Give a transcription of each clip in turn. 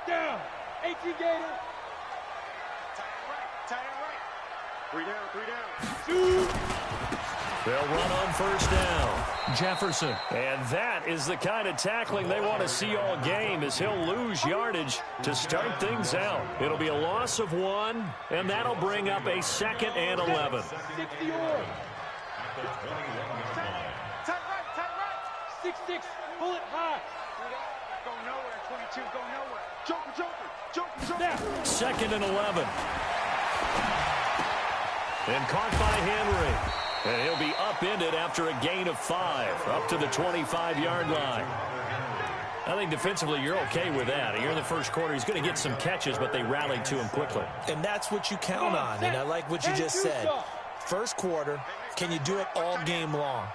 down. 18 Gator. Tie it right. 3 down, 3 down. Shoot. They'll run on first down. Jefferson. And that is the kind of tackling they want to see all game, as he'll lose yardage to start things out. It'll be a loss of 1, and that'll bring up a 2nd and 11. 60 or. Tight right. 6-6. Bullet high. Go nowhere, 22. Go nowhere. Joker. Now. 2nd and 11. And caught by Henry. And he'll be upended after a gain of 5, up to the 25-yard line. I think defensively you're okay with that. Here in the first quarter, he's going to get some catches, but they rallied to him quickly. And that's what you count on, and I like what you just said. First quarter, can you do it all game long?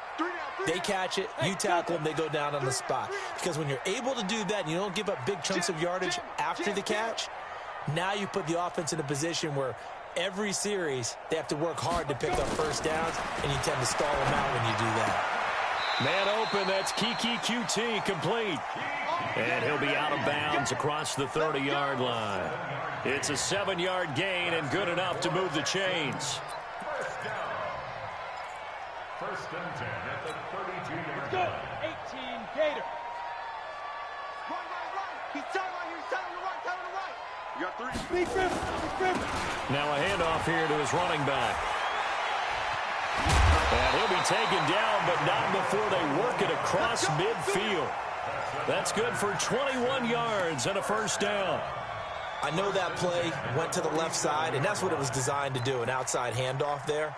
They catch it, you tackle them, they go down on the spot. Because when you're able to do that and you don't give up big chunks of yardage after the catch, now you put the offense in a position where every series, they have to work hard to pick up first downs, and you tend to stall them out when you do that. Man open, that's Kiki QT, complete. And he'll be out of bounds across the 30-yard line. It's a 7-yard gain and good enough to move the chains. First and 10 at the 32-yard Go. line. 18 Gator. Right. He's tight right here. He's tight on the right. You got 3. Big river. Now a handoff here to his running back. And he'll be taken down, but not before they work it across midfield. That's good for 21 yards and a first down. I know that play went to the left side, and that's what it was designed to do, an outside handoff there.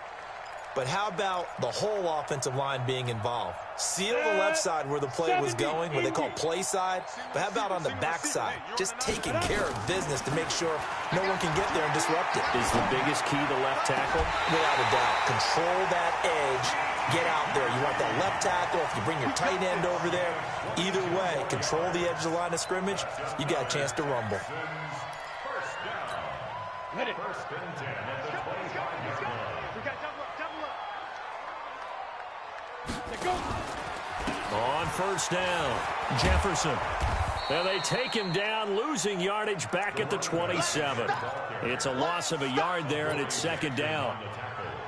But how about the whole offensive line being involved? Seal the left side where the play was going, what they call play side. But how about on the back side? Just taking care of business to make sure no one can get there and disrupt it. Is the biggest key the left tackle? Without a doubt. Control that edge. Get out there. You want that left tackle. If you bring your tight end over there, either way, control the edge of the line of scrimmage, you got a chance to rumble. First down. Hit it. First and 10 at the 25-yard line. We got double up. Go. On first down, Jefferson. And they take him down, losing yardage back at the 27. It's a loss of a yard there, and it's 2nd down.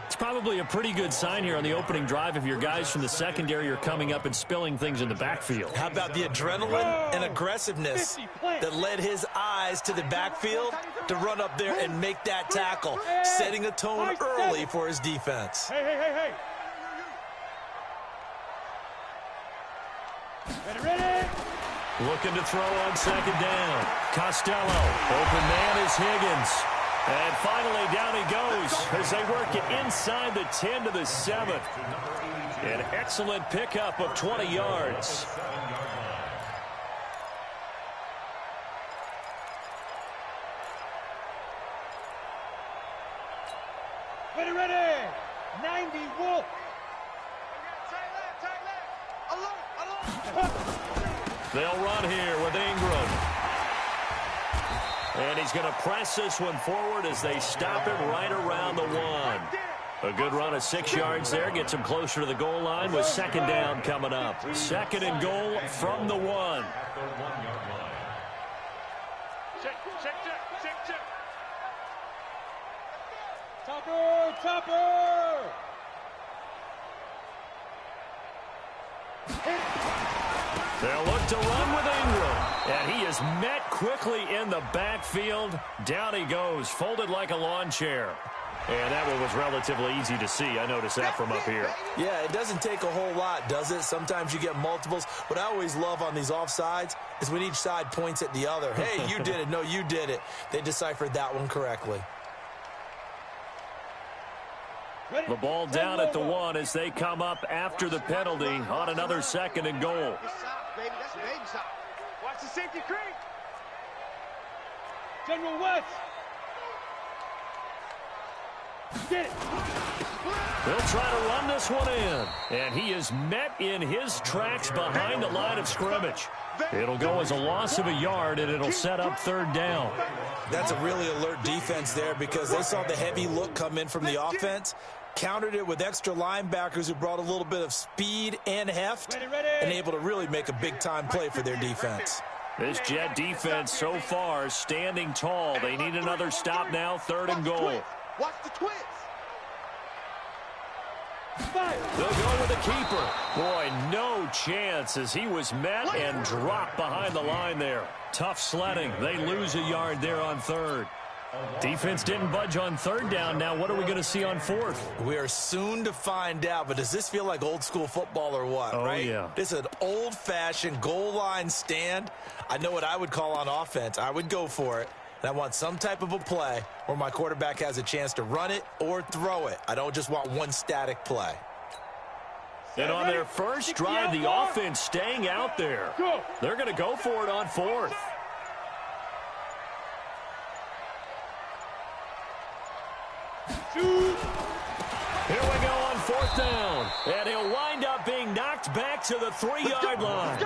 It's probably a pretty good sign here on the opening drive if your guys from the secondary are coming up and spilling things in the backfield. How about the adrenaline and aggressiveness that led his eyes to the backfield to run up there and make that tackle, setting a tone early for his defense. Hey. Ready. Looking to throw on 2nd down. Costello. Open man is Higgins. And finally down he goes as they work it inside the 10 to the 7. An excellent pickup of 20 yards. Ready. 90 Wolf. They'll run here with Ingram. And he's going to press this one forward as they stop him right around the 1. A good run of 6 yards there. Gets him closer to the goal line with 2nd down coming up. 2nd and goal from the 1. Check. Topper. They'll look to run with Ingram. And he is met quickly in the backfield. Down he goes, folded like a lawn chair. And that one was relatively easy to see. I noticed that from up here. Yeah, it doesn't take a whole lot, does it? Sometimes you get multiples. What I always love on these offsides is when each side points at the other. Hey, you did it. No, you did it. They deciphered that one correctly. The ball down at the 1 as they come up after the penalty on another 2nd and goal. Baby, that's a baby shot. Watch the safety creep. General West. Get it. They'll try to run this one in. And he is met in his tracks behind the line of scrimmage. It'll go as a loss of a yard, and it'll set up 3rd down. That's a really alert defense there because they saw the heavy look come in from the offense, countered it with extra linebackers who brought a little bit of speed and heft, and able to really make a big-time play for their defense. This Jet defense so far standing tall. They need another stop now, 3rd and goal. Watch the twist. They'll go with the keeper. Boy, no chance as he was met and dropped behind the line there. Tough sledding. They lose a yard there on 3rd. Defense didn't budge on 3rd down. Now what are we going to see on 4th? We are soon to find out, but does this feel like old school football or what, right? Yeah. This is an old-fashioned goal line stand. I know what I would call on offense. I would go for it. And I want some type of a play where my quarterback has a chance to run it or throw it. I don't just want one static play. And on their first drive, the offense staying out there. They're going to go for it on 4th. Here we go on 4th down. And he'll wind up being knocked back to the 3-yard line.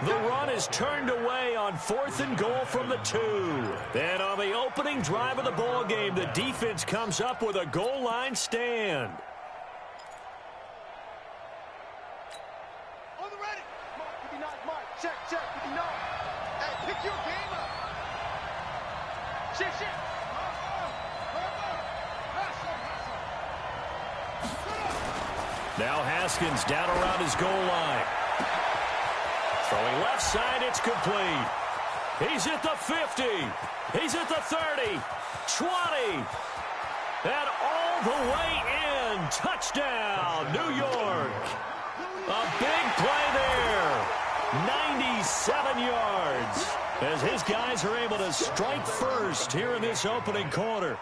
The run is turned away on 4th and goal from the 2. And on the opening drive of the ball game, the defense comes up with a goal line stand. On the ready. Mark, give me knock, Mark. Check, give me knock. Hey, pick your game up. Shit. Now Haskins down around his goal line. Throwing left side, it's complete. He's at the 50. He's at the 30. 20. And all the way in. Touchdown, New York. A big play there. 97 yards. As his guys are able to strike first here in this opening quarter.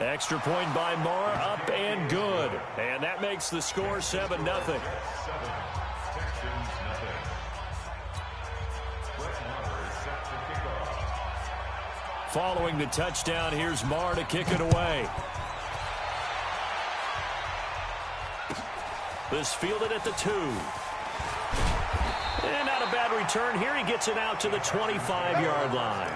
Extra point by Marr, up and good. And that makes the score 7-0. Following the touchdown, here's Marr to kick it away. This fielded at the 2. And not a bad return here. He gets it out to the 25-yard line.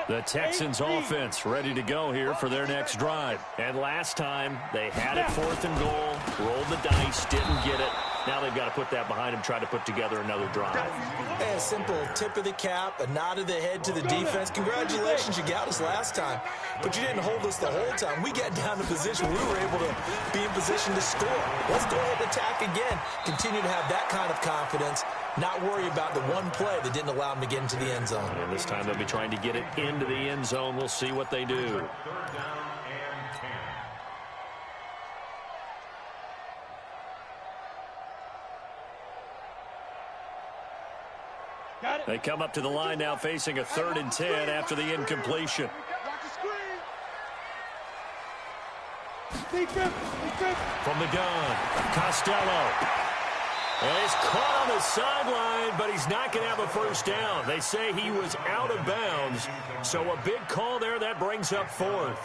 The Texans offense ready to go here for their next drive. And last time they had it 4th and goal, rolled the dice, didn't get it. Now they've got to put that behind them, try to put together another drive. Hey, a simple tip of the cap, a nod of the head to the defense. Congratulations, you got us last time, but you didn't hold us the whole time. We got down to position. We were able to be in position to score. Let's go ahead and attack again. Continue to have that kind of confidence. Not worry about the one play that didn't allow them to get into the end zone. And this time they'll be trying to get it into the end zone. We'll see what they do. They come up to the line now facing a 3rd and 10 after the incompletion. From the gun, Costello. And he's caught on the sideline, but he's not going to have a first down. They say he was out of bounds. So a big call there that brings up 4th.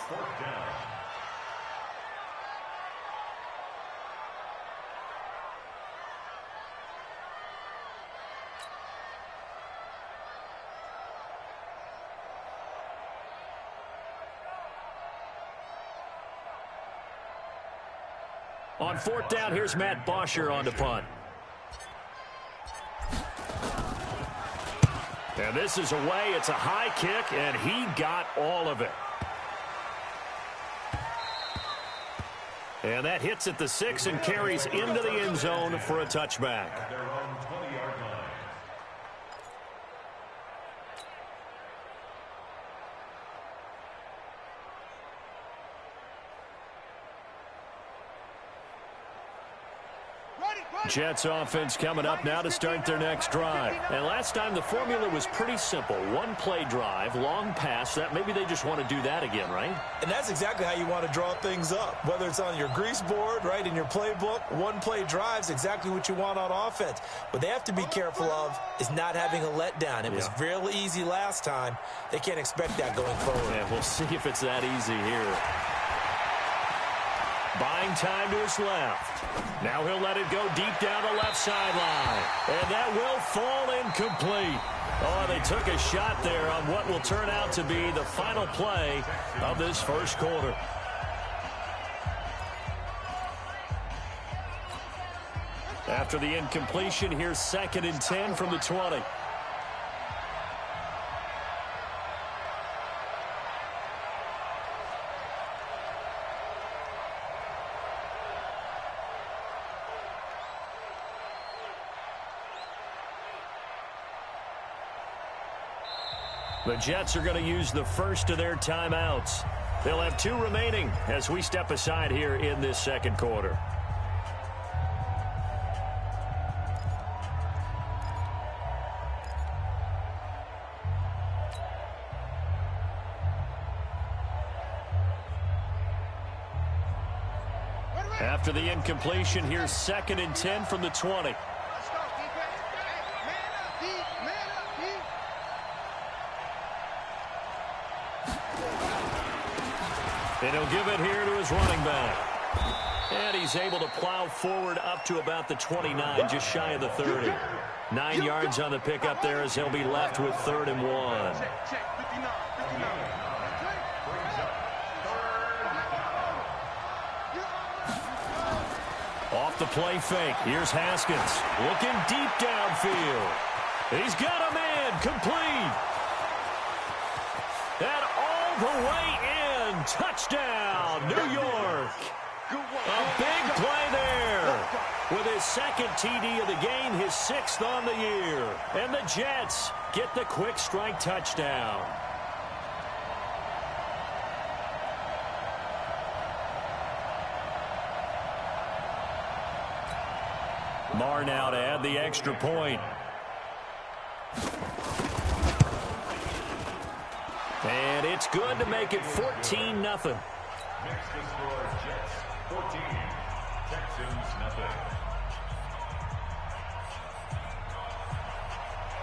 On 4th down, here's Matt Bosher on the punt. And this is away. It's a high kick, and he got all of it. And that hits at the 6 and carries into the end zone for a touchback. Jets offense coming up now to start their next drive. And last time the formula was pretty simple. One play drive, long pass. That maybe they just want to do that again, right? And that's exactly how you want to draw things up. Whether it's on your grease board, right, in your playbook, one play drive's exactly what you want on offense. What they have to be careful of is not having a letdown. It was real easy last time. They can't expect that going forward. Yeah, we'll see if it's that easy here. Buying time to his left. Now he'll let it go deep down the left sideline. And that will fall incomplete. Oh, they took a shot there on what will turn out to be the final play of this first quarter. After the incompletion, here's 2nd and 10 from the 20. The Jets are going to use the first of their timeouts. They'll have 2 remaining as we step aside here in this second quarter. After the incompletion, here's 2nd and 10 from the 20. Let's go, defense. Hey, man up, D. Man up, D. And he'll give it here to his running back. And he's able to plow forward up to about the 29, just shy of the 30. 9 yards on the pickup there as he'll be left with 3rd and 1. Check, 59, 59. Off the play fake. Here's Haskins looking deep downfield. He's got a man complete. And all the way in. Touchdown, New York. A big play there. With his 2nd TD of the game, his 6th on the year. And the Jets get the quick strike touchdown. Marr now to add the extra point. And it's good to make it 14-0. Next to score, Jets 14, Texans nothing.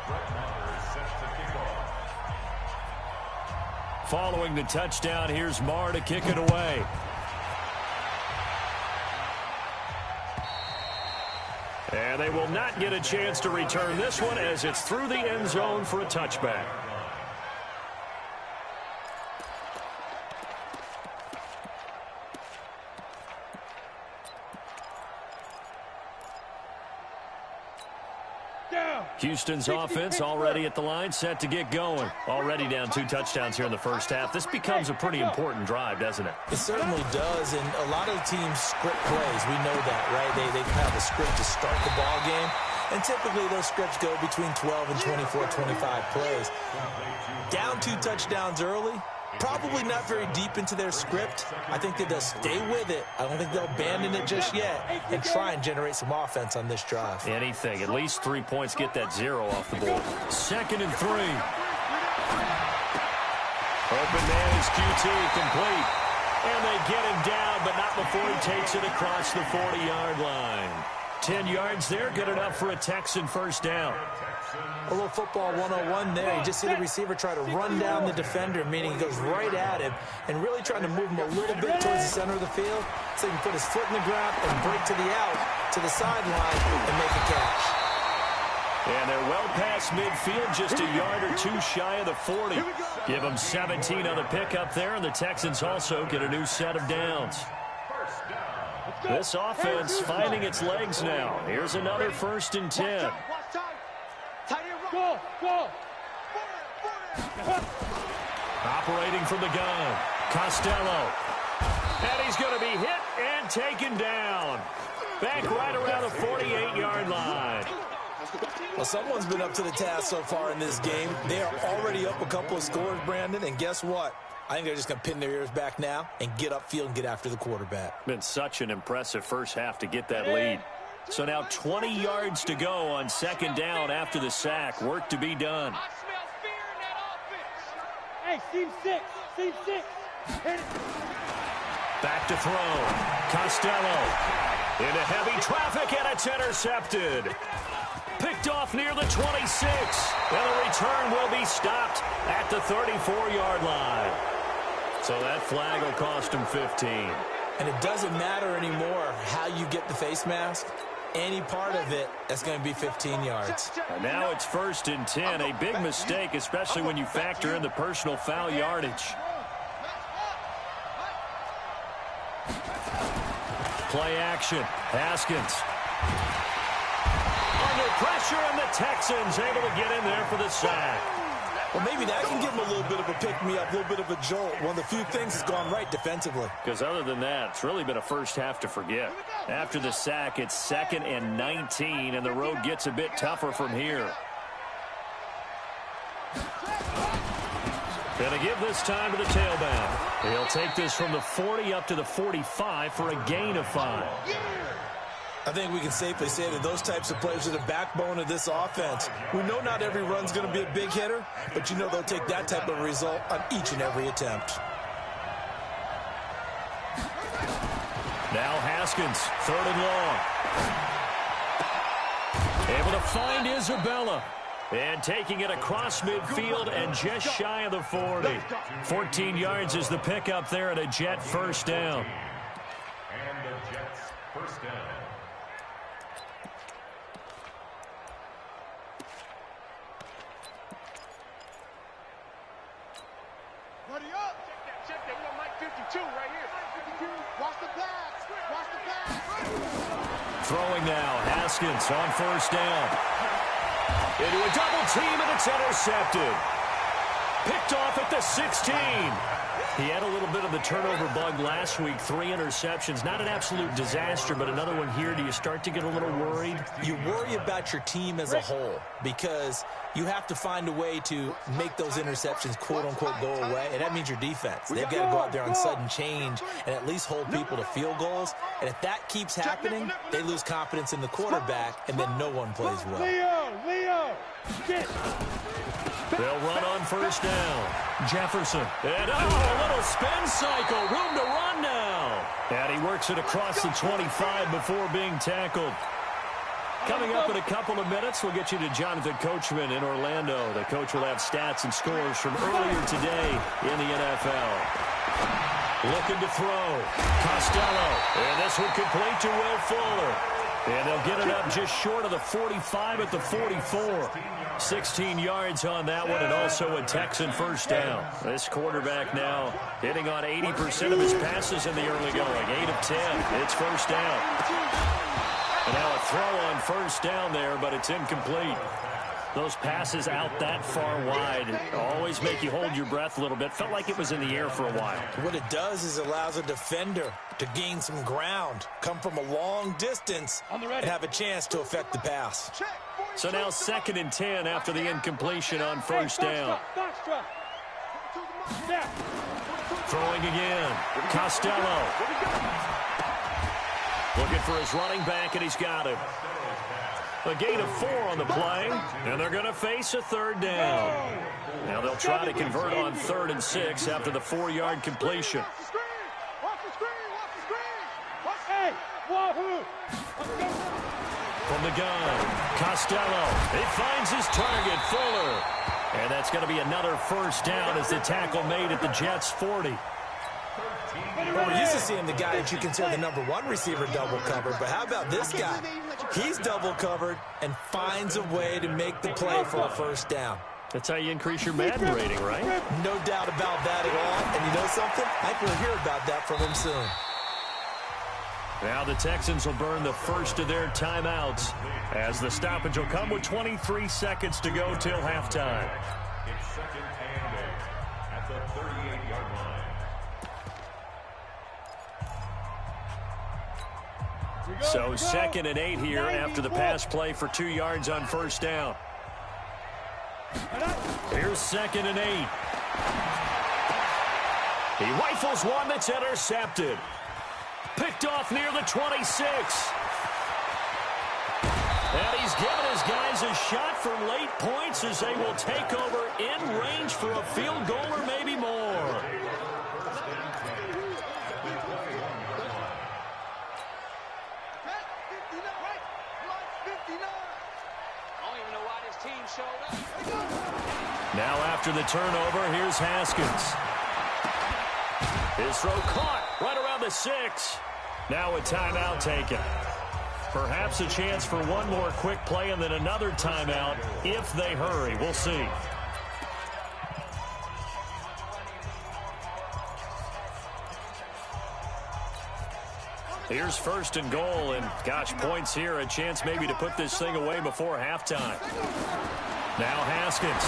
Brett Maher is set to kick off. Following the touchdown, here's Marr to kick it away. And they will not get a chance to return this one as it's through the end zone for a touchback. Houston's offense already at the line, set to get going. Already down 2 touchdowns here in the first half. This becomes a pretty important drive, doesn't it? It certainly does, and a lot of teams script plays. We know that, right? They have a script to start the ball game, and typically those scripts go between 12 and 24, 25 plays. Down 2 touchdowns early, probably not very deep into their script. I think that they'll stay with it. I don't think they'll abandon it just yet and try and generate some offense on this drive. Anything. At least 3 points, get that 0 off the board. 2nd and 3. Open man is QT, complete. And they get him down, but not before he takes it across the 40-yard line. 10 yards there, good enough for a Texan first down. A little football 101 there. You just see the receiver try to run down the defender, meaning he goes right at him and really trying to move him a little bit towards the center of the field so he can put his foot in the ground and break to the out, to the sideline, and make a catch. And they're well past midfield, just a yard or 2 shy of the 40. Give them 17 on the pickup there, and the Texans also get a new set of downs. This offense finding its legs now. Here's another 1st and 10. Go! Operating from the gun, Costello. And he's going to be hit and taken down. Back right around the 48-yard line. Well, someone's been up to the task so far in this game. They are already up a couple of scores, Brandon, and guess what? I think they're just going to pin their ears back now and get upfield and get after the quarterback. Been such an impressive first half to get that lead. So now 20 yards to go on 2nd down after the sack. Work to be done. I smell fear in that offense. Hey, Team 6. Hit it. Back to throw. Costello into heavy traffic, and it's intercepted. Picked off near the 26. And the return will be stopped at the 34-yard line. So that flag will cost him 15. And it doesn't matter anymore how you get the face mask. any part of it, that's going to be 15 yards. And now it's 1st and 10. A big mistake, especially when you factor in the personal foul yardage. Play action. Haskins. Under pressure, and the Texans able to get in there for the sack. Well, maybe that can give them a little bit of a pick-me-up, a little bit of a jolt. One of the few things that's gone right defensively. Because other than that, it's really been a first half to forget. After the sack, it's 2nd and 19, and the road gets a bit tougher from here. Going to give this time to the tailback. He'll take this from the 40 up to the 45 for a gain of 5. I think we can safely say that those types of players are the backbone of this offense. We know not every run's going to be a big hitter, but you know they'll take that type of result on each and every attempt. Now Haskins, 3rd and long. Able to find Isabella. And taking it across midfield and just shy of the 40. 14 yards is the pickup there at a Jet first down. And the Jets first down. Buddy up. Check that. We got Mike 52 right here. 52. Watch the pass. Watch the pass. Throwing now. Haskins on 1st down. Into a double team, and it's intercepted. Picked off at the 16. He had a little bit of the turnover bug last week. 3 interceptions. Not an absolute disaster, but another one here. Do you start to get a little worried? You worry about your team as a whole because you have to find a way to make those interceptions, quote-unquote, go away. And that means your defense. They've got to go out there on sudden change and at least hold people to field goals. And if that keeps happening, they lose confidence in the quarterback, and then no one plays well. Leo, get. They'll run on 1st down. Jefferson. And a little spin cycle. Room to run now. And he works it across the 25 before being tackled. Coming up in a couple of minutes, we'll get you to Jonathan Coachman in Orlando. The coach will have stats and scores from earlier today in the NFL. Looking to throw. Costello. And this one complete to Will Fuller. And they'll get it up just short of the 45 at the 44. 16 yards on that one, and also a Texan first down. This quarterback now hitting on 80% of his passes in the early going. 8 of 10. It's first down. And now a throw on 1st down there, but it's incomplete. Those passes out that far wide always make you hold your breath a little bit. Felt like it was in the air for a while. What it does is it allows a defender to gain some ground, come from a long distance, and have a chance to affect the pass. So now 2nd and 10 after the incompletion on 1st down. Throwing again. Costello. Looking for his running back, and he's got him. A gain of 4 on the play, and they're going to face a 3rd down. Now they'll try to convert on 3rd and 6 after the 4-yard completion. Hey, wahoo! From the gun, Costello. He finds his target, Fuller. And that's going to be another first down as the tackle made at the Jets' 40. Well, we're used to seeing the guy that you consider the #1 receiver double covered, but how about this guy? He's double covered and finds a way to make the play for a first down. That's how you increase your Madden rating, right? No doubt about that at all. And you know something? I think we'll hear about that from him soon. Now the Texans will burn the first of their timeouts as the stoppage will come with 23 seconds to go till halftime. It's 2nd and 8 at the 38-yard line. So 2nd and 8 here after the pass play for 2 yards on 1st down. Here's 2nd and 8. He rifles one that's intercepted. Picked off near the 26. And he's given his guys a shot for late points as they will take over in range for a field goal or maybe more. Now after the turnover, here's Haskins. His throw caught right around the 6. Now a timeout taken. Perhaps a chance for one more quick play and then another timeout if they hurry. We'll see. Here's first and goal, and gosh, points here, a chance maybe to put this thing away before halftime. Now Haskins.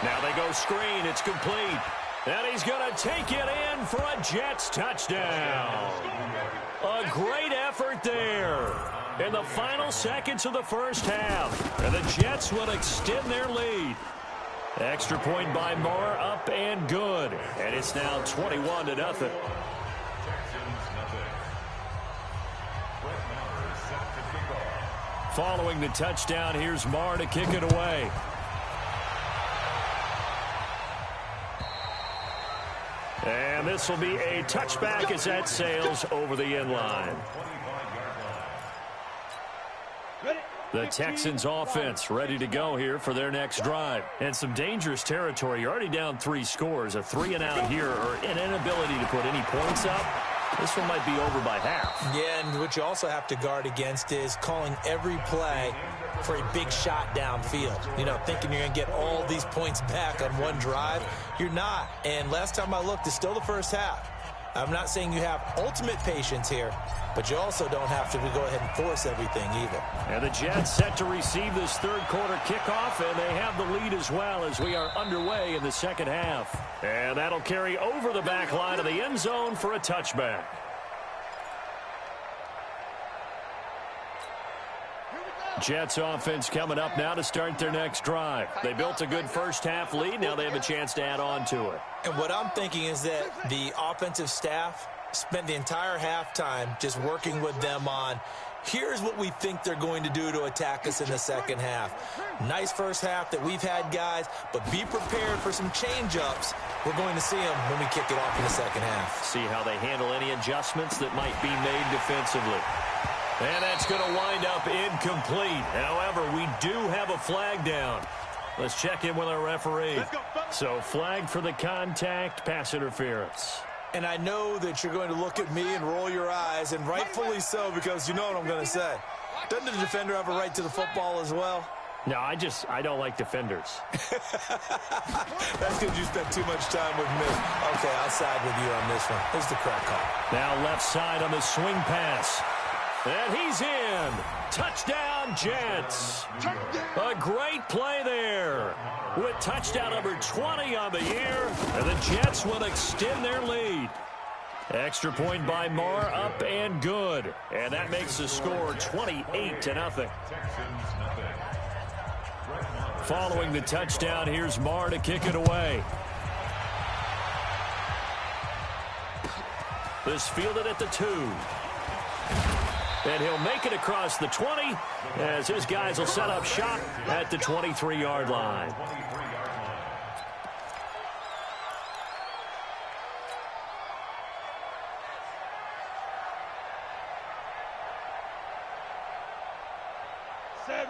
Now they go screen. It's complete. And he's going to take it in for a Jets touchdown. A great effort there in the final seconds of the first half. And the Jets will extend their lead. Extra point by Moore, up and good. And it's now 21-0. Following the touchdown, here's Marr to kick it away. And this will be a touchback as that sails over the end line. The Texans offense ready to go here for their next drive. And some dangerous territory. You're already down 3 scores. A 3-and-out here or an inability to put any points up. This one might be over by half. Yeah, and what you also have to guard against is calling every play for a big shot downfield. You know, thinking you're going to get all these points back on one drive. You're not. And last time I looked, it's still the first half. I'm not saying you have ultimate patience here, but you also don't have to go ahead and force everything either. And the Jets set to receive this third quarter kickoff, and they have the lead as well as we are underway in the second half. And that'll carry over the back line of the end zone for a touchback. Jets offense coming up now to start their next drive. They built a good first half lead. Now they have a chance to add on to it. And what I'm thinking is that the offensive staff spent the entire halftime just working with them on, here's what we think they're going to do to attack us in the second half. Nice first half that we've had, guys, but be prepared for some change-ups. We're going to see them when we kick it off in the second half. See how they handle any adjustments that might be made defensively. And that's going to wind up incomplete. However, we do have a flag down. Let's check in with our referee. So flag for the contact, pass interference. And I know that you're going to look at me and roll your eyes, and rightfully so, because you know what I'm going to say. Doesn't the defender have a right to the football as well? No, I don't like defenders. That's because you spent too much time with me. Okay, I'll side with you on this one. Here's the correct call. Now left side on the swing pass. And he's in. Touchdown, Jets. A great play there. With touchdown number 20 on the year. And the Jets will extend their lead. Extra point by Marr, up and good. And that makes the score 28-0. Following the touchdown, here's Marr to kick it away. This fielded at the 2. And he'll make it across the 20 as his guys will set up shop at the 23-yard line.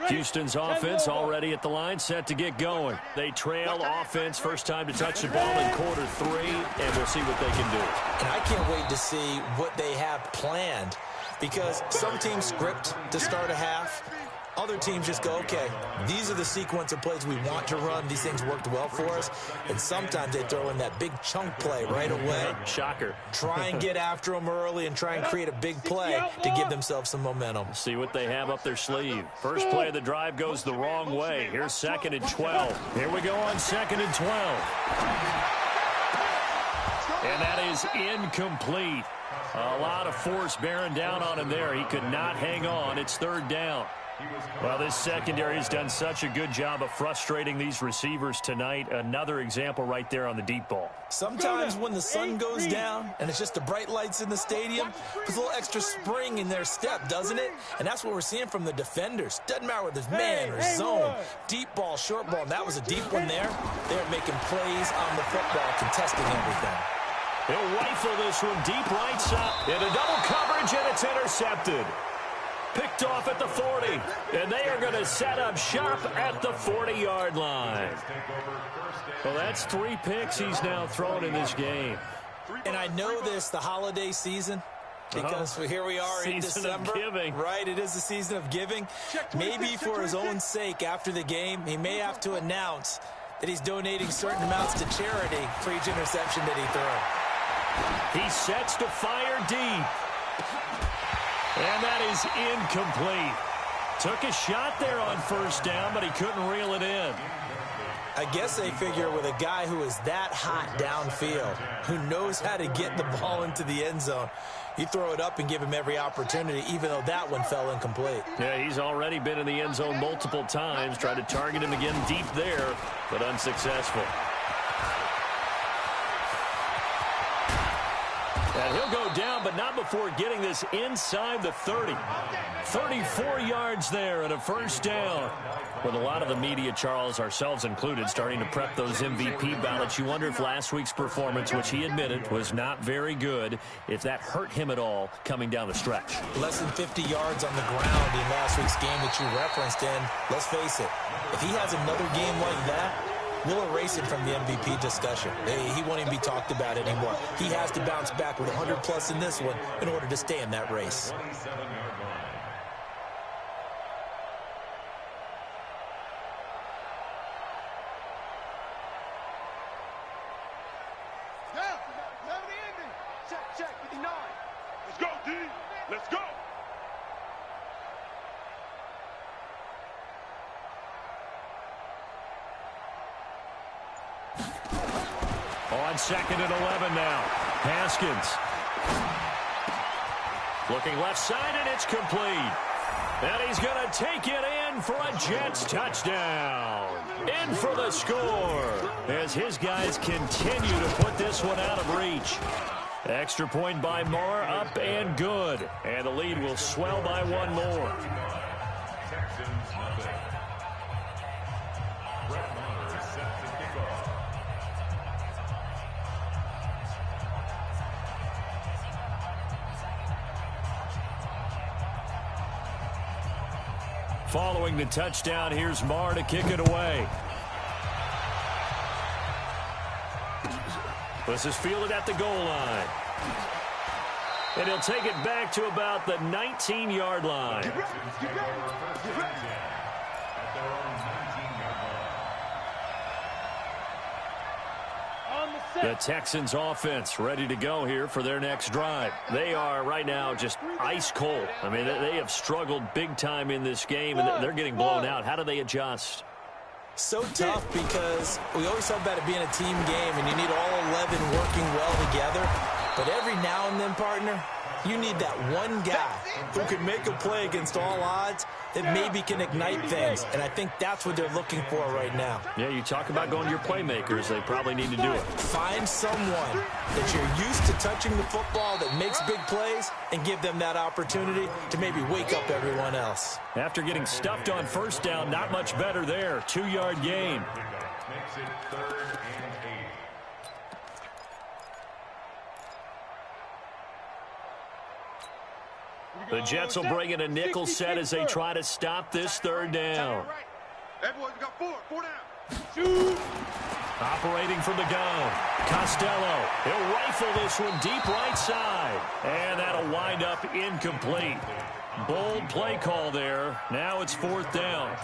Houston's offense already at the line, set to get going. They trail offense, first time to touch the ball in quarter 3, and we'll see what they can do. And I can't wait to see what they have planned, because some teams script to start a half. Other teams just go, okay, these are the sequence of plays we want to run. These things worked well for us. And sometimes they throw in that big chunk play right away. Shocker. Try and get after them early and try and create a big play to give themselves some momentum. See what they have up their sleeve. First play of the drive goes the wrong way. Here's 2nd and 12. Here we go on 2nd and 12. And that is incomplete. A lot of force bearing down on him there. He could not hang on. It's 3rd down. Well, this secondary has done such a good job of frustrating these receivers tonight. Another example right there on the deep ball. Sometimes when the sun goes down and it's just the bright lights in the stadium, there's a little extra spring in their step, doesn't it? And that's what we're seeing from the defenders. Doesn't matter whether it's man or zone, deep ball, short ball. And that was a deep one there. They're making plays on the football, contesting everything. He'll rifle this one deep right side. In a double coverage, and it's intercepted. Picked off at the 40, and they are going to set up shop at the 40-yard line. Well, that's 3 picks he's now thrown in this game. And I know this, the holiday season, because here we are in December. Season of giving. Right, it is the season of giving. Maybe for his own sake, after the game, he may have to announce that he's donating certain amounts to charity for each interception that he throws. He sets to fire deep. And that is incomplete. Took a shot there on first down, but he couldn't reel it in. I guess they figure with a guy who is that hot downfield, who knows how to get the ball into the end zone, you throw it up and give him every opportunity, even though that one fell incomplete. Yeah, he's already been in the end zone multiple times. Tried to target him again deep there, but unsuccessful. And he'll go down, but not before getting this inside the 30. 34 yards there and a first down. With a lot of the media, Charles, ourselves included, starting to prep those MVP ballots, you wonder if last week's performance, which he admitted was not very good, if that hurt him at all coming down the stretch. Less than 50 yards on the ground in last week's game that you referenced, and let's face it, if he has another game like that, we'll erase him from the MVP discussion. He won't even be talked about anymore. He has to bounce back with 100-plus in this one in order to stay in that race. Check, 59. Let's go, D. Let's go. On 2nd and 11 now. Haskins. Looking left side, and it's complete. And he's going to take it in for a Jets touchdown. In for the score as his guys continue to put this one out of reach. Extra point by Moore, up and good. And the lead will swell by one more. Following the touchdown, here's Marr to kick it away. This is fielded at the goal line. And he'll take it back to about the 19-yard line. The Texans offense ready to go here for their next drive. They are right now just ice cold. I mean, they have struggled big time in this game, and they're getting blown out. How do they adjust? So tough because we always talk about it being a team game, and you need all 11 working well together. But every now and then, partner, you need that one guy who can make a play against all odds that maybe can ignite things. And I think that's what they're looking for right now. Yeah, you talk about going to your playmakers. They probably need to do it. Find someone that you're used to touching the football that makes big plays and give them that opportunity to maybe wake up everyone else. After getting stuffed on first down, not much better there. 2-yard gain. Makes it 3rd and 8. The Jets will bring in a nickel set as they try to stop this 3rd down. Hey, boys, we got 4 down. Shoot. Operating from the gun. Costello. He'll rifle this one deep right side. And that'll wind up incomplete. Bold play call there. Now it's 4th down.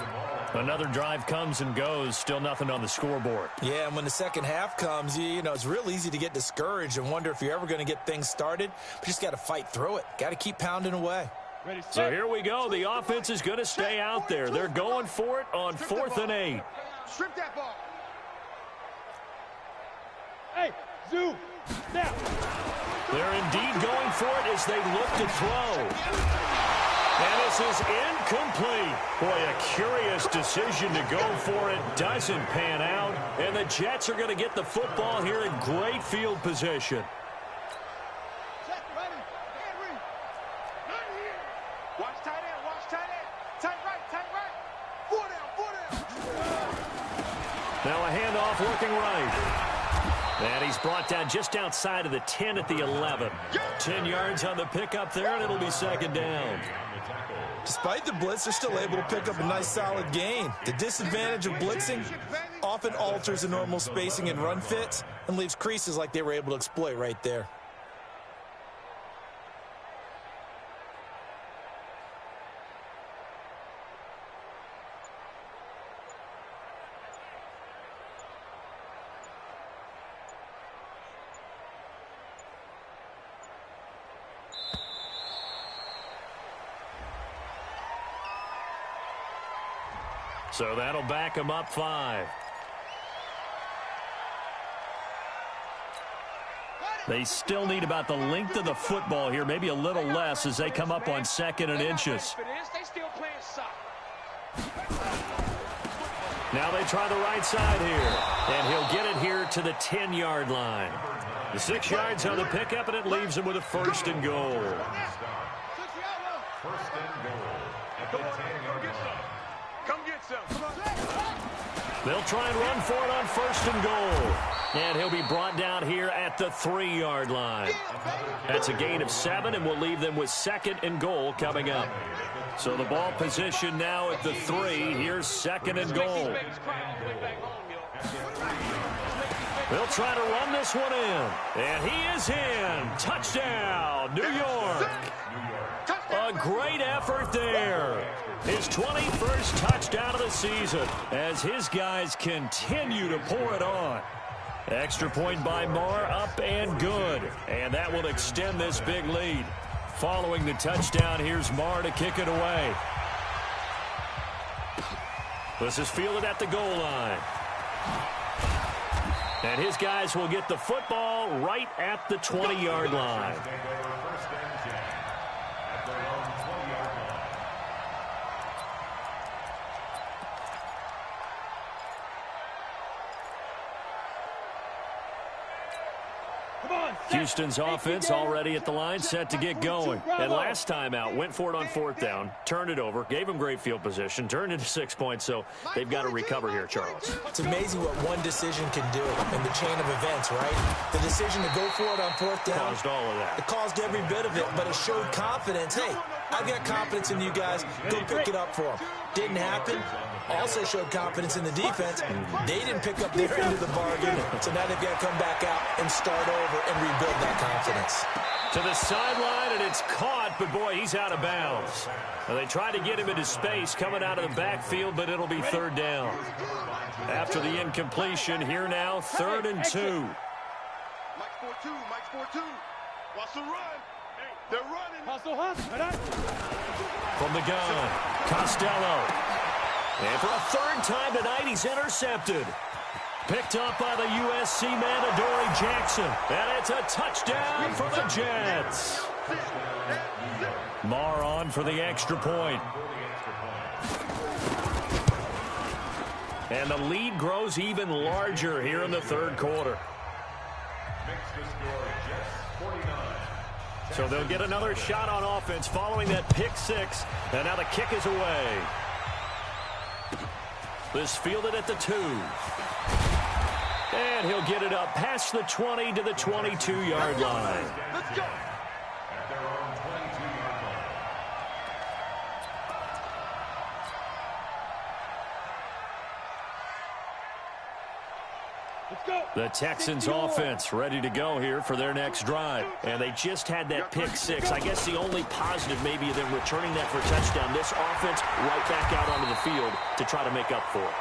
Another drive comes and goes. Still nothing on the scoreboard. Yeah, and when the second half comes, you know, it's real easy to get discouraged and wonder if you're ever going to get things started. But you just got to fight through it. Got to keep pounding away. Ready, So here we go. The offense is going to stay out there. They're going for it on 4th and 8. Strip that ball. Hey, zoom. Snap. They're indeed going for it as they look to throw. And this is incomplete. Boy, a curious decision to go for it. Doesn't pan out. And the Jets are going to get the football here in great field position. Check, ready. Hand read. Not here. Watch tight end. Watch tight end. Tight right. Tight right. 4 down. 4 down. Now a handoff looking right. And he's brought down just outside of the 10 at the 11. 10 yards on the pickup there, and it'll be 2nd down. Despite the blitz, they're still able to pick up a nice solid gain. The disadvantage of blitzing often alters the normal spacing and run fits and leaves creases like they were able to exploit right there. So that'll back him up 5. They still need about the length of the football here, maybe a little less as they come up on 2nd and inches. Now they try the right side here, and he'll get it here to the 10-yard line. The 6 yards on the pickup, and it leaves him with a 1st and goal. 1st and goal. At the 10-yard line. Come get some. They'll try and run for it on 1st and goal. And he'll be brought down here at the 3-yard line. That's a gain of 7, and we'll leave them with 2nd and goal coming up. So the ball position now at the 3. Here's 2nd and goal. They'll try to run this one in. And he is in. Touchdown, New York. A great effort there. His 21st touchdown of the season as his guys continue to pour it on. Extra point by Marr, up and good. And that will extend this big lead. Following the touchdown, here's Marr to kick it away. This is fielded at the goal line. And his guys will get the football right at the 20-yard line. Houston's offense already at the line, set to get going. And last time out, went for it on 4th down, turned it over, gave them great field position, turned into 6 points, so they've got to recover here, Charles. It's amazing what one decision can do in the chain of events, right? The decision to go for it on 4th down. Caused all of that. It caused every bit of it, but it showed confidence. Hey, I've got confidence in you guys. Go pick it up for them. Didn't happen. Also showed confidence in the defense. They didn't pick up their end of the bargain, so now they've got to come back out and start over and rebuild that confidence. To the sideline, and it's caught, but boy, he's out of bounds. Well, they tried to get him into space coming out of the backfield, but it'll be 3rd down. After the incompletion, here now, 3rd and 2. Mike's 4-2, Mike's 4-2. Watch the run. They're running. Hustle. From the gun, Costello. And for a 3rd time tonight, he's intercepted. Picked up by the USC man, Adoree Jackson. And it's a touchdown for the Jets. Marr on for the extra point. And the lead grows even larger here in the 3rd quarter. So they'll get another shot on offense following that pick 6. And now the kick is away. This fielded at the 2. And he'll get it up past the 20 to the 22-yard line. Let's go. The Texans offense ready to go here for their next drive. And they just had that pick 6. I guess the only positive maybe of them returning that for a touchdown. This offense right back out onto the field to try to make up for it.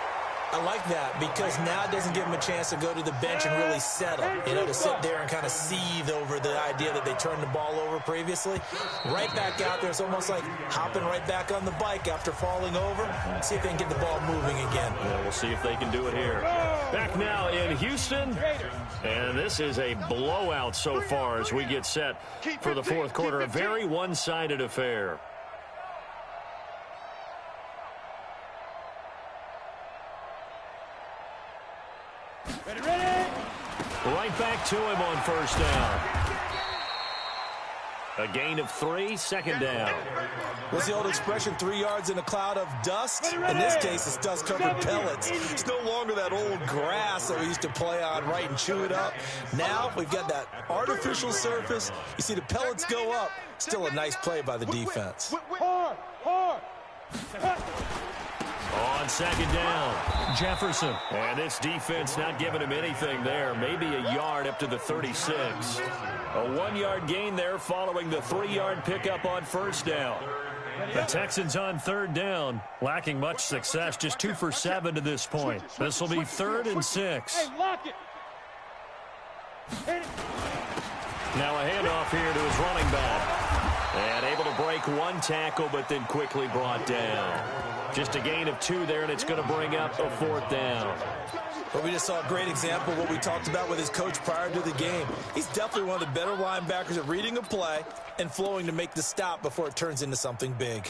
I like that because now it doesn't give them a chance to go to the bench and really settle, to sit there and kind of seethe over the idea that they turned the ball over previously. Right back out there, it's almost like hopping right back on the bike after falling over. See if they can get the ball moving again. Yeah, we'll see if they can do it here. Back now in Houston, and this is a blowout so far as we get set for the 4th quarter. A very one-sided affair. Right back to him on 1st down. A gain of 3, 2nd down. What's the old expression, 3 yards in a cloud of dust? In this case, it's dust-covered pellets. It's no longer that old grass that we used to play on, right, and chew it up. Now we've got that artificial surface. You see the pellets go up. Still a nice play by the defense. Hard. On 2nd down, Jefferson. And this defense not giving him anything there. Maybe a yard up to the 36. A 1-yard gain there following the 3-yard pickup on 1st down. The Texans on 3rd down, lacking much success, just 2 for 7 to this point. This will be 3rd and 6. Hey, lock it. Now a handoff here to his running back. And able to break 1 tackle, but then quickly brought down. Just a gain of 2 there, and it's going to bring up a 4th down. But we just saw a great example of what we talked about with his coach prior to the game. He's definitely one of the better linebackers at reading a play and flowing to make the stop before it turns into something big.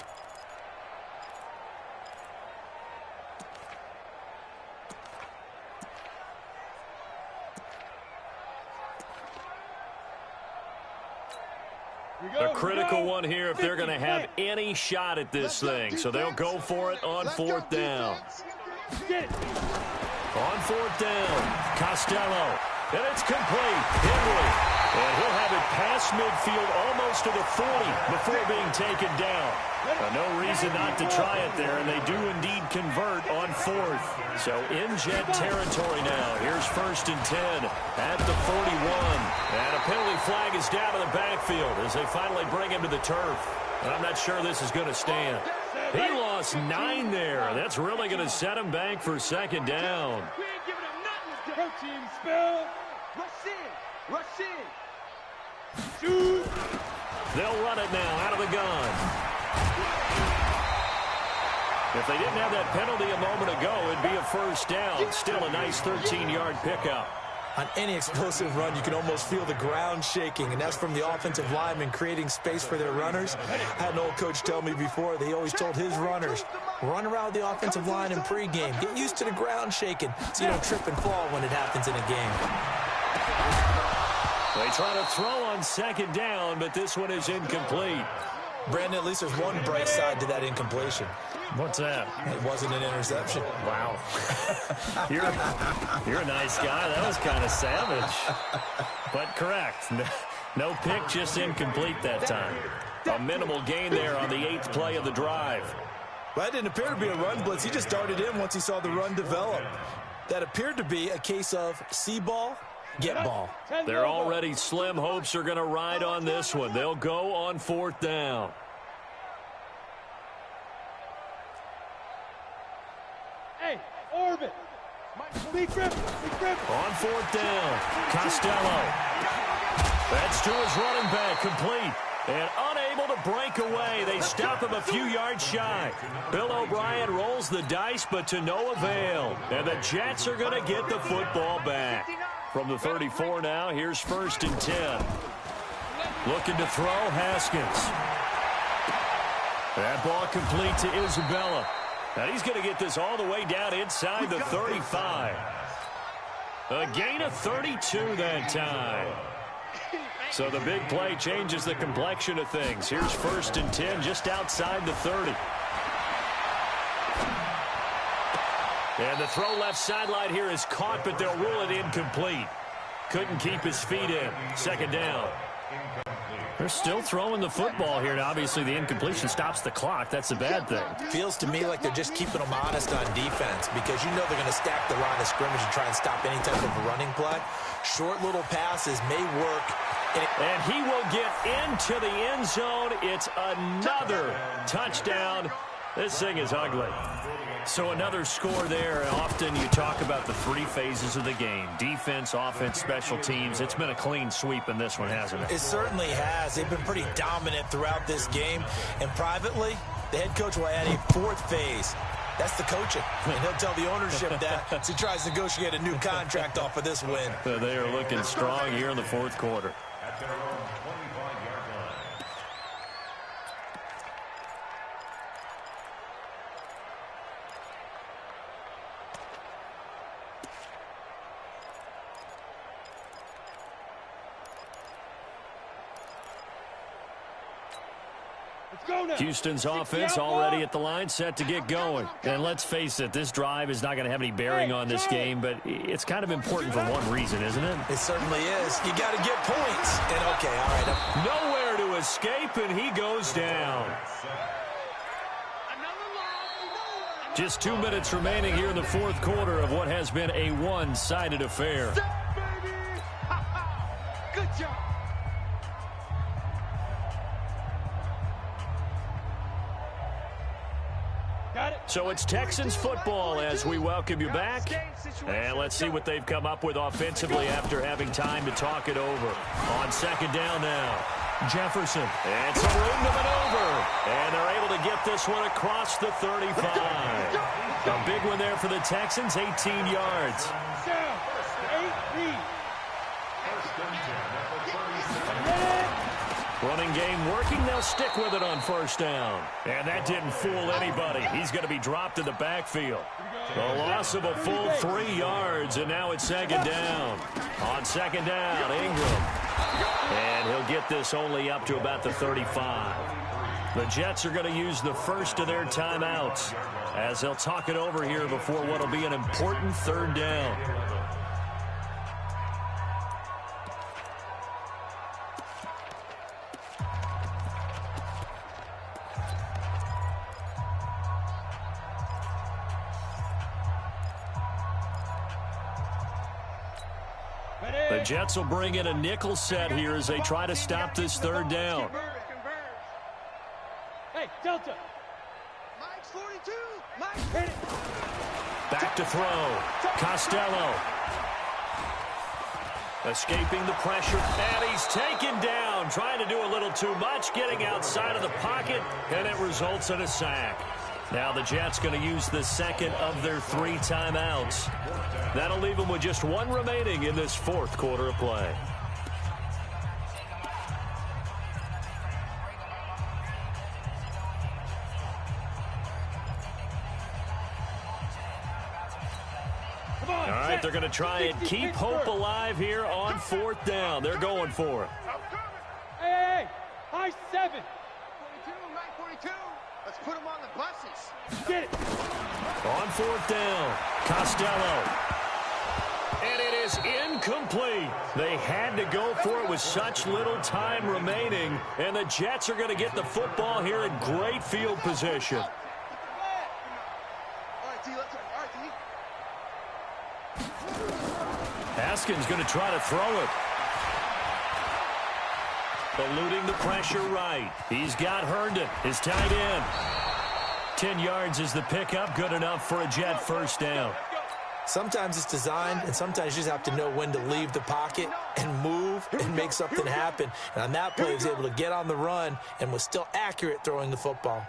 A critical one here if they're going to have any shot at this thing. So they'll go for it on 4th down. On 4th down, Costello. And it's complete. Henry. And he'll have it past midfield almost to the 40 before being taken down. No reason not to try it there, and they do indeed convert on 4th. So in Jet territory now. Here's 1st and 10 at the 41. And a penalty flag is down to the backfield as they finally bring him to the turf. And I'm not sure this is going to stand. He lost 9 there. That's really going to set him back for 2nd down. We ain't giving him nothing. Protein spell. Rush in. Rush in. Shoot. They'll run it now out of the gun. If they didn't have that penalty a moment ago, it'd be a 1st down. Still a nice 13-yard pickup. On any explosive run, you can almost feel the ground shaking, and that's from the offensive linemen creating space for their runners. I had an old coach tell me before, they always told his runners, run around the offensive line in pregame. Get used to the ground shaking so you don't trip and fall when it happens in a game. They try to throw on 2nd down, but this one is incomplete. Brandon, at least there's one bright side to that incompletion. What's that? It wasn't an interception. Wow. You're a nice guy. That was kind of savage. But correct. No pick, just incomplete that time. A minimal gain there on the 8th play of the drive. Well, that didn't appear to be a run blitz. He just darted in once he saw the run develop. That appeared to be a case of see ball, get ball. They're already slim hopes are going to ride on this one. They'll go on 4th down. Hey, orbit. Be grip. On 4th down, Costello. That's to his running back, complete. And unable to break away. They stop him a few yards shy. Bill O'Brien rolls the dice, but to no avail. And the Jets are going to get the football back. From the 34 now, here's 1st and 10. Looking to throw, Haskins. That ball complete to Isabella. And he's going to get this all the way down inside the 35. A gain of 32 that time. So the big play changes the complexion of things. Here's 1st and 10 just outside the 30. And the throw left sideline here is caught, but they'll rule it incomplete. Couldn't keep his feet in. 2nd down. They're still throwing the football here, and obviously the incompletion stops the clock. That's a bad thing. Feels to me like they're just keeping them honest on defense because you know they're going to stack the line of scrimmage and try and stop any type of a running play. Short little passes may work. And he will get into the end zone. It's another touchdown. This thing is ugly. So another score there. Often you talk about the 3 phases of the game. Defense, offense, special teams. It's been a clean sweep in this one, hasn't it? It certainly has. They've been pretty dominant throughout this game. And privately, the head coach will add a 4th phase. That's the coaching. And he'll tell the ownership that as he tries to negotiate a new contract off of this win. They are looking strong here in the 4th quarter. At their own 25-yard line. Houston's offense already at the line, set to get going. And let's face it, this drive is not going to have any bearing on this game, but it's kind of important for one reason, isn't it? It certainly is. You got to get points. And okay, all right. Nowhere to escape, and he goes down. Just 2 minutes remaining here in the 4th quarter of what has been a one-sided affair. Good job. So it's Texans football as we welcome you back. And let's see what they've come up with offensively after having time to talk it over. On 2nd down now. Jefferson. And some room to maneuver. And they're able to get this one across the 35. A big one there for the Texans, 18 yards. Down. 8 lead. Running game working. They'll stick with it on first down. And that didn't fool anybody. He's going to be dropped in the backfield. A loss of a full 3 yards, and now it's second down. On second down, Ingram. And he'll get this only up to about the 35. The Jets are going to use the first of their timeouts as they'll talk it over here before what will be an important third down. The Jets will bring in a nickel set here as they try to stop this third down. Hey, Delta. Mike's 42. Mike's hit it. Back to throw. Costello. Escaping the pressure. And he's taken down. Trying to do a little too much. Getting outside of the pocket. And it results in a sack. Now the Jets going to use the second of their 3 timeouts. That'll leave them with just 1 remaining in this fourth quarter of play. All right, they're going to try and keep hope alive here on 4th down. They're going for it. Hey, high 7. 42, Mike 42. Let's put them on the buses. Get it. On 4th down, Costello. And it is incomplete. They had to go for it with such little time remaining. And the Jets are going to get the football here in great field position. All right, D, let's go. All right, D. Haskins going to try to throw it. Eluding the pressure right. He's got Herndon, his tight end. 10 yards is the pickup. Good enough for a Jet first down. Sometimes it's designed, and sometimes you just have to know when to leave the pocket and move and make something happen. And on that play, he was able to get on the run and was still accurate throwing the football.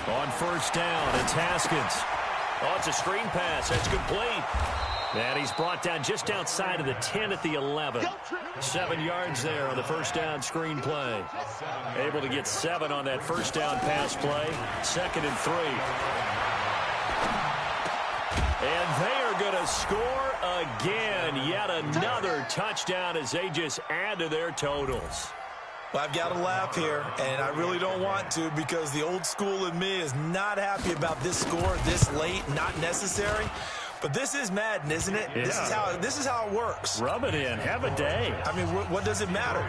On first down, it's Haskins. Oh, it's a screen pass. That's complete. And he's brought down just outside of the 10 at the 11. 7 yards there on the first down screen play. Able to get 7 on that first down pass play. 2nd and 3. And they are going to score again. Yet another touchdown as they just add to their totals. Well, I've got to laugh here, and I really don't want to because the old school in me is not happy about this score this late, not necessary. But this is Madden, isn't it? Yeah. This is how it works. Rub it in. Have a day. I mean, what does it matter?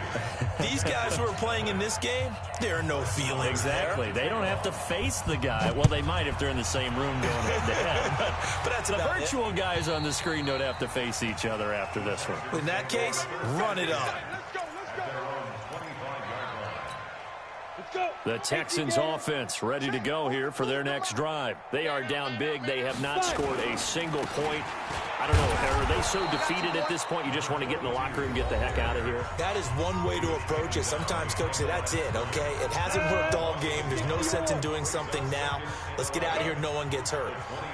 These guys who are playing in this game, there are no feelings Exactly. there. They don't have to face the guy. Well, they might if they're in the same room going head-to-head. But that's the about virtual guys on the screen don't have to face each other after this one. In that case, run it up. The Texans offense ready to go here for their next drive. They are down big. They have not scored a single point. I don't know. Are they so defeated at this point you just want to get in the locker room and get the heck out of here? That is one way to approach it. Sometimes coaches say, that's it, okay? It hasn't worked all game. There's no sense in doing something now. Let's get out of here. No one gets hurt.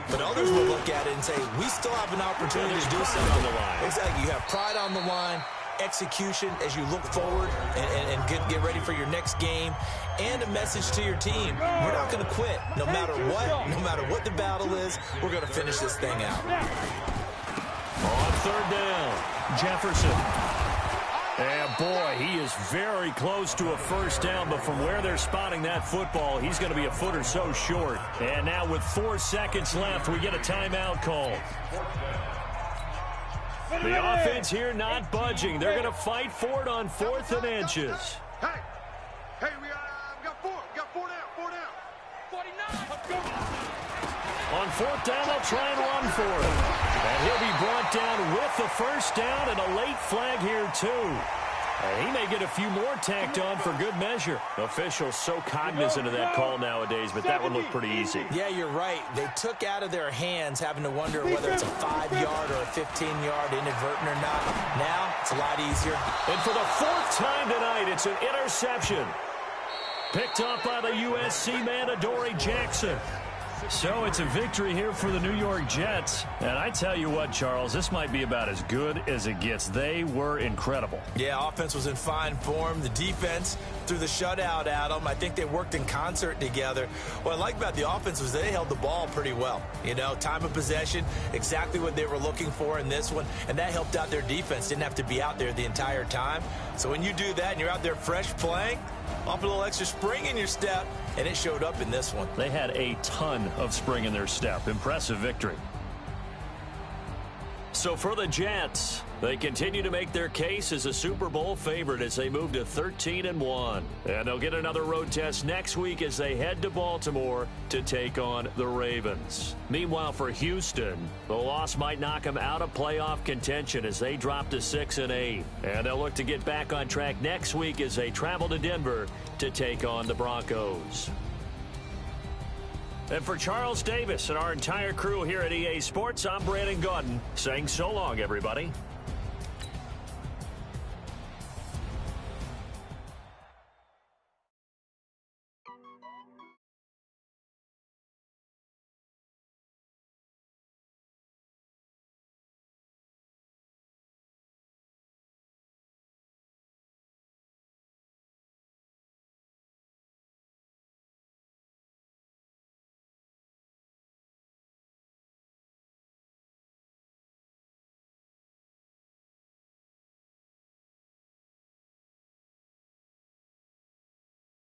But others will look at it and say, we still have an opportunity to do something on the line. Exactly. You have pride on the line. Execution as you look forward and get ready for your next game, and a message to your team. We're not going to quit. No matter what the battle is, we're going to finish this thing out. On third down, Jefferson. And boy, he is very close to a first down, but from where they're spotting that football, he's going to be a foot or so short. And now with 4 seconds left, we get a timeout call. The offense here not budging. They're going to fight for it on 4th and inches. Hey, we got 4. We got 4 down. 49. Let's go. On 4th down, they'll try and run for it. And he'll be brought down with the first down and a late flag here, too. He may get a few more tacked on for good measure. Officials so cognizant of that call nowadays, but that one looked pretty easy. Yeah, you're right. They took out of their hands having to wonder whether it's a 5-yard or a 15-yard inadvertent or not. Now, it's a lot easier. And for the 4th time tonight, it's an interception. Picked up by the USC man, Adoree Jackson. So it's a victory here for the New York Jets. And I tell you what, Charles, this might be about as good as it gets. They were incredible. Yeah, offense was in fine form. The defense threw the shutout at them. I think they worked in concert together. What I like about the offense was they held the ball pretty well. You know, time of possession, exactly what they were looking for in this one. And that helped out their defense. Didn't have to be out there the entire time. So when you do that and you're out there fresh playing, off a little extra spring in your step, and it showed up in this one. They had a ton of spring in their step. Impressive victory. So for the Jets, they continue to make their case as a Super Bowl favorite as they move to 13-1. And they'll get another road test next week as they head to Baltimore to take on the Ravens. Meanwhile, for Houston, the loss might knock them out of playoff contention as they drop to 6-8. And they'll look to get back on track next week as they travel to Denver to take on the Broncos. And for Charles Davis and our entire crew here at EA Sports, I'm Brandon Gaudin saying so long, everybody.